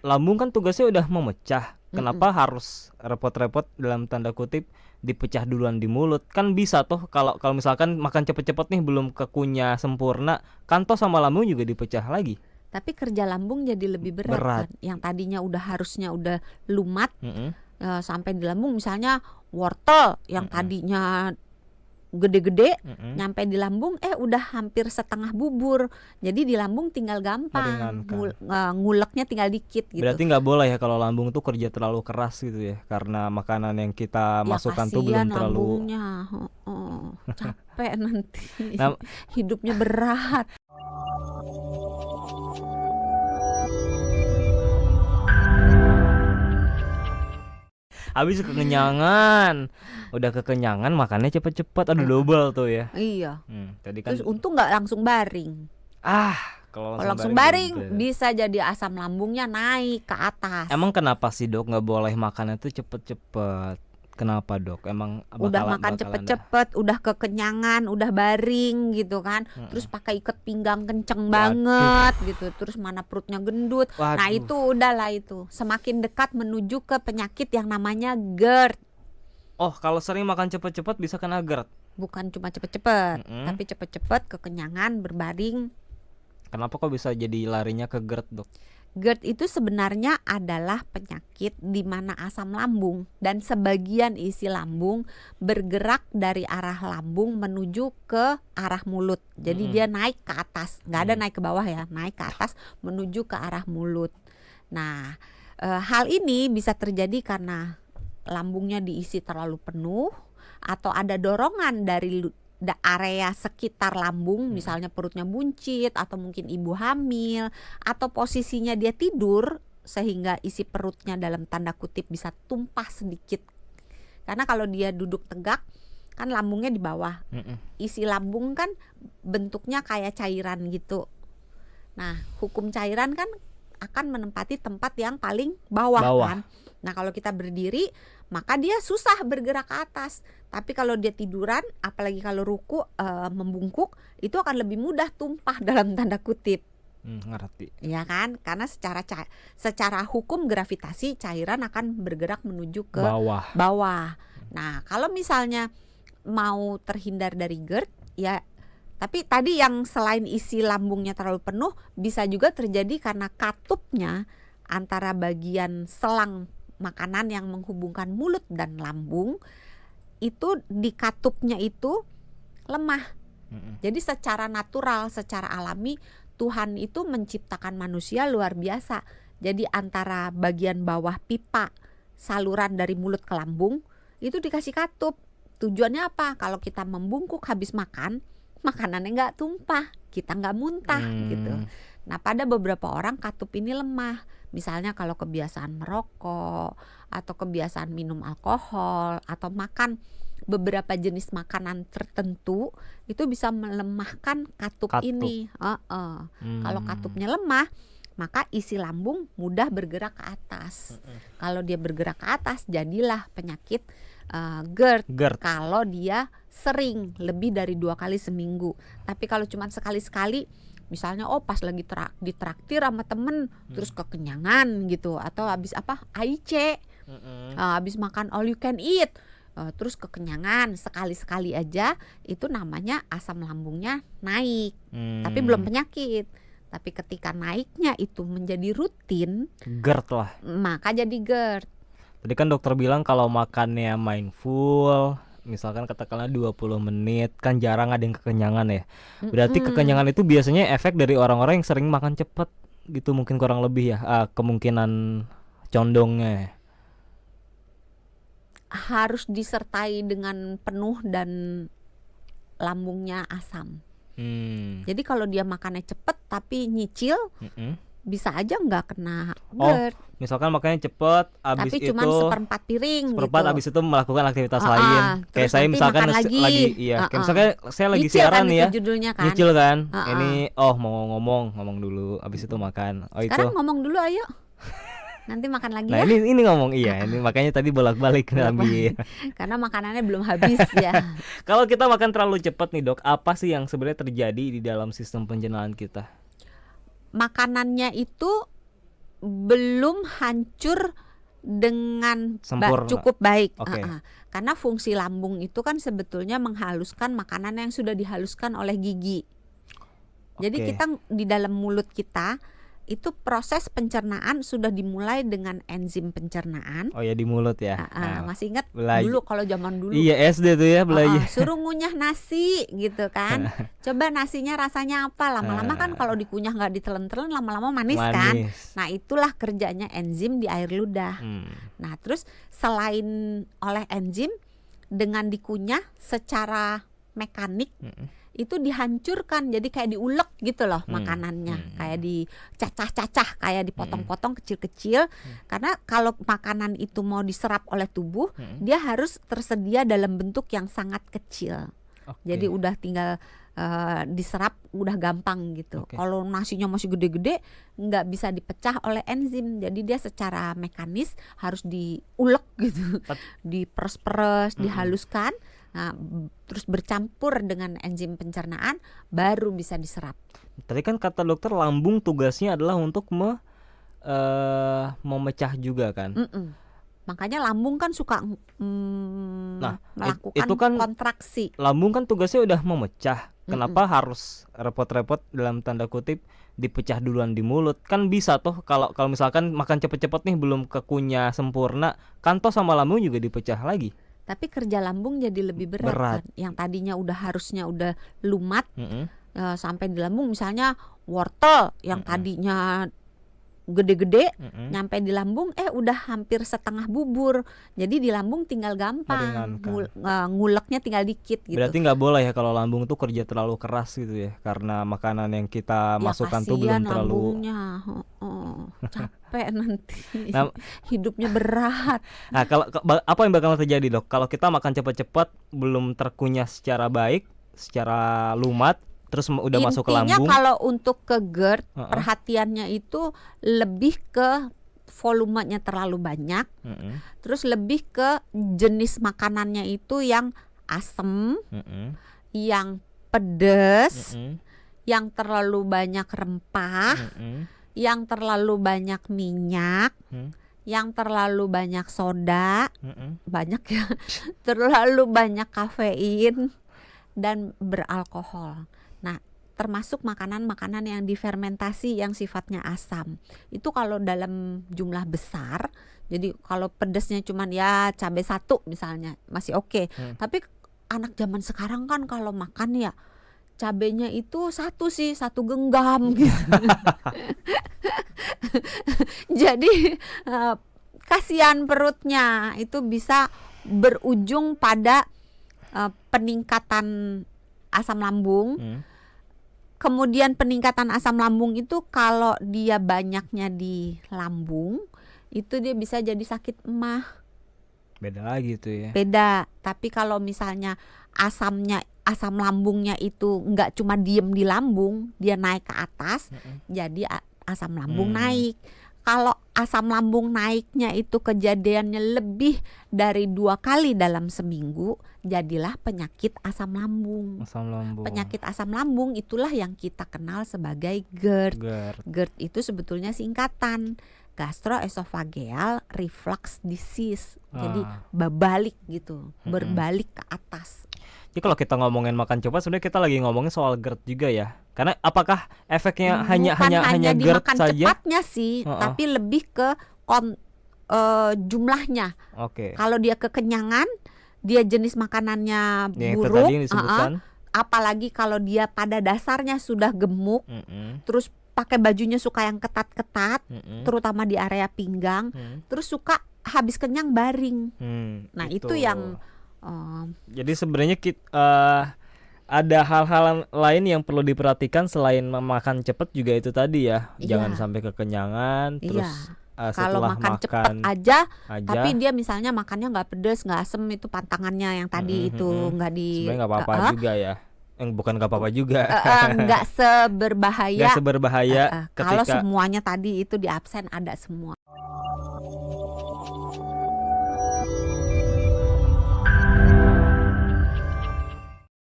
Lambung kan tugasnya udah memecah, Mm-mm. kenapa harus repot-repot dalam tanda kutip dipecah duluan di mulut? Kan bisa toh kalau kalau misalkan makan cepet-cepet nih belum kekunya sempurna, kan toh sama lambung juga dipecah lagi. Tapi kerja lambung jadi lebih berat Berat. kan. Yang tadinya harusnya udah lumat, Mm-mm. sampai di lambung, misalnya wortel yang Mm-mm. tadinya gede-gede, Mm-mm. nyampe di lambung udah hampir setengah bubur. Jadi di lambung tinggal gampang, Meringankan. nguleknya tinggal dikit gitu. Berarti nggak boleh ya kalau lambung tuh kerja terlalu keras gitu ya, karena makanan yang kita Ya masukkan tuh kasihan belum terlalu. lambungnya, capek nanti Nah, hidupnya berat. habis kekenyangan, udah kekenyangan makannya cepet-cepet, aduh Heeh. double tuh ya. Iya. Tadi kan Terus untung nggak langsung baring. ah kalau Kalau langsung langsung baring baring double. bisa jadi asam lambungnya naik ke atas. Emang kenapa sih dok nggak boleh makannya tuh cepet-cepet? Kenapa dok? Emang Udah bakalan makan bakalan dah. cepet-cepet, udah kekenyangan, udah baring gitu kan. Terus Mm-mm. pakai ikat pinggang kenceng Waduh, banget gitu. Terus mana perutnya gendut. Nah, waduh. itu udahlah itu. Semakin dekat menuju ke penyakit yang namanya GERD. Oh kalau sering makan cepet-cepet bisa kena GERD. Bukan cuma cepet-cepet, Mm-mm. tapi cepet-cepet kekenyangan, berbaring. Kenapa kok bisa jadi larinya ke GERD dok? GERD itu sebenarnya adalah penyakit di mana asam lambung dan sebagian isi lambung bergerak dari arah lambung menuju ke arah mulut. Jadi Mm-mm. dia naik ke atas, nggak ada Mm. naik ke bawah ya, naik ke atas menuju ke arah mulut. Nah, hal ini bisa terjadi karena lambungnya diisi terlalu penuh atau ada dorongan dari area sekitar lambung, misalnya perutnya buncit atau mungkin ibu hamil atau posisinya dia tidur sehingga isi perutnya dalam tanda kutip bisa tumpah sedikit. Karena kalau dia duduk tegak kan lambungnya di bawah. Mm-mm. Isi lambung kan bentuknya kayak cairan gitu. Nah, hukum cairan kan akan menempati tempat yang paling bawah Bawah. kan. Nah, kalau kita berdiri maka dia susah bergerak ke atas. Tapi kalau dia tiduran, apalagi kalau ruku, membungkuk, itu akan lebih mudah tumpah dalam tanda kutip. Ngerti. Ya kan? Karena secara hukum gravitasi cairan akan bergerak menuju ke Bawah. bawah. Nah, kalau misalnya mau terhindar dari GERD, ya tapi tadi yang selain isi lambungnya terlalu penuh, bisa juga terjadi karena katupnya antara bagian selang makanan yang menghubungkan mulut dan lambung itu di katupnya itu lemah. Mm-mm. Jadi secara natural, secara alami Tuhan itu menciptakan manusia luar biasa. Jadi antara bagian bawah pipa saluran dari mulut ke lambung itu dikasih katup. Tujuannya apa? Kalau kita membungkuk habis makan, makanannya nggak tumpah, kita nggak muntah gitu. Nah, pada beberapa orang katup ini lemah. Misalnya kalau kebiasaan merokok atau kebiasaan minum alkohol atau makan beberapa jenis makanan tertentu itu bisa melemahkan katup Katup. ini. Kalau katupnya lemah, maka isi lambung mudah bergerak ke atas. Kalau dia bergerak ke atas, jadilah penyakit GERD. GERD. Kalau dia sering, lebih dari 2 kali seminggu. Tapi kalau cuma sekali-sekali, misalnya pas lagi ditraktir sama temen, terus kekenyangan gitu, atau habis AIC, habis makan all you can eat, terus kekenyangan sekali-sekali aja, itu namanya asam lambungnya naik. Tapi belum penyakit. Tapi ketika naiknya itu menjadi rutin, GERD lah. maka jadi GERD. Tadi kan dokter bilang kalau makannya mindful, misalkan katakanlah 20 menit, kan jarang ada yang kekenyangan ya. Berarti kekenyangan itu biasanya efek dari orang-orang yang sering makan cepet gitu, mungkin kurang lebih ya, kemungkinan condongnya. Harus disertai dengan penuh dan lambungnya asam. Jadi kalau dia makannya cepet tapi nyicil, bisa aja nggak kena GERD. Misalkan makannya cepet, abis tapi itu cuma seperempat piring seperempat gitu. abis itu melakukan aktivitas lain. Kayak Terus saya nanti misalkan makan lagi. kayak misalkan saya lagi Nyicil siaran kan nih itu ya, judulnya kan. nyicil kan. Ini mau ngomong dulu, abis itu makan. Sekarang itu. ngomong dulu ayo. Nanti makan lagi Nah ya. ini ngomong ini makanya tadi bolak-balik ngambil. Karena makanannya belum habis ya. Kalau kita makan terlalu cepat nih dok, apa sih yang sebenarnya terjadi di dalam sistem pencernaan kita? Makanannya itu belum hancur dengan Sempurna. cukup baik. Oke. Karena fungsi lambung itu kan sebetulnya menghaluskan makanan yang sudah dihaluskan oleh gigi. Jadi Oke. kita di dalam mulut kita itu proses pencernaan sudah dimulai dengan enzim pencernaan. Oh ya, di mulut ya. Nah, Masih ingat belajar. dulu kalau zaman dulu Iya, SD tuh ya belajar. suruh ngunyah nasi gitu kan. Coba nasinya rasanya apa? Lama-lama kan kalau dikunyah nggak ditelen-telen lama-lama manis kan. Manis. Nah itulah kerjanya enzim di air ludah. Nah terus selain oleh enzim, dengan dikunyah secara mekanik itu dihancurkan, jadi kayak diulek gitu loh makanannya, kayak dicacah-cacah, kayak dipotong-potong kecil-kecil. Karena kalau makanan itu mau diserap oleh tubuh, dia harus tersedia dalam bentuk yang sangat kecil. Jadi udah tinggal diserap udah gampang gitu. Kalau nasinya masih gede-gede nggak bisa dipecah oleh enzim, jadi dia secara mekanis harus diulek gitu, diperes-peres, dihaluskan. Nah, terus bercampur dengan enzim pencernaan baru bisa diserap. Tadi kan kata dokter lambung tugasnya adalah untuk memecah juga kan. Makanya lambung kan suka melakukan itu kan kontraksi. Lambung kan tugasnya udah memecah. Kenapa harus repot-repot dalam tanda kutip dipecah duluan di mulut? Kan bisa tuh kalau misalkan makan cepet-cepet nih belum kekunyah sempurna, kan toh sama lambung juga dipecah lagi. Tapi kerja lambung jadi lebih berat. Kan? Yang tadinya harusnya udah lumat sampai di lambung, misalnya wortel yang tadinya gede-gede nyampe di lambung udah hampir setengah bubur. Jadi di lambung tinggal gampang, nguleknya tinggal dikit gitu. Berarti nggak boleh ya kalau lambung tuh kerja terlalu keras gitu ya, karena makanan yang kita masukkan tuh belum terlalu capek nanti. Hidupnya berat. Nah, kalau apa yang bakal terjadi dok kalau kita makan cepat-cepat belum terkunyah secara baik, secara lumat, terus udah masuk ke lambung? Intinya kalau untuk ke GERD perhatiannya itu lebih ke volumenya terlalu banyak, terus lebih ke jenis makanannya itu yang asem, yang pedes, yang terlalu banyak rempah, yang terlalu banyak minyak, yang terlalu banyak soda, banyak ya, terlalu banyak kafein dan beralkohol. Nah, termasuk makanan-makanan yang difermentasi yang sifatnya asam. Itu kalau dalam jumlah besar, jadi kalau pedesnya cuman ya cabai 1 misalnya masih oke. Tapi anak zaman sekarang kan kalau makan ya cabenya itu 1 genggam gitu. Jadi kasihan perutnya, itu bisa berujung pada peningkatan asam lambung. Kemudian peningkatan asam lambung itu kalau dia banyaknya di lambung, itu dia bisa jadi sakit emah. Beda lagi tuh ya. Beda. Tapi kalau misalnya asam lambungnya itu nggak cuma diem di lambung, dia naik ke atas, jadi asam lambung naik. Kalau asam lambung naiknya itu kejadiannya lebih dari 2 kali dalam seminggu, jadilah penyakit asam lambung. Penyakit asam lambung itulah yang kita kenal sebagai GERD. GERD itu sebetulnya singkatan gastroesophageal reflux disease. Jadi berbalik gitu, berbalik ke atas. Jadi kalau kita ngomongin makan cepat, sebenarnya kita lagi ngomongin soal GERD juga ya. Karena apakah efeknya hanya di GERD makan saja? Cepatnya sih, tapi lebih ke jumlahnya. Kalau dia kekenyangan, dia jenis makanannya buruk, apalagi kalau dia pada dasarnya sudah gemuk, terus pakai bajunya suka yang ketat-ketat, terutama di area pinggang, terus suka habis kenyang baring. Nah itu yang jadi sebenarnya ada hal-hal lain yang perlu diperhatikan selain makan cepat juga itu tadi ya. Jangan sampai kekenyangan. Terus kalau makan cepat aja, tapi dia misalnya makannya nggak pedes, nggak asem, itu pantangannya yang tadi itu nggak sebenarnya nggak apa-apa juga ya. Bukan nggak apa-apa juga. Nggak seberbahaya. Nggak seberbahaya kalau semuanya tadi itu di absen ada semua.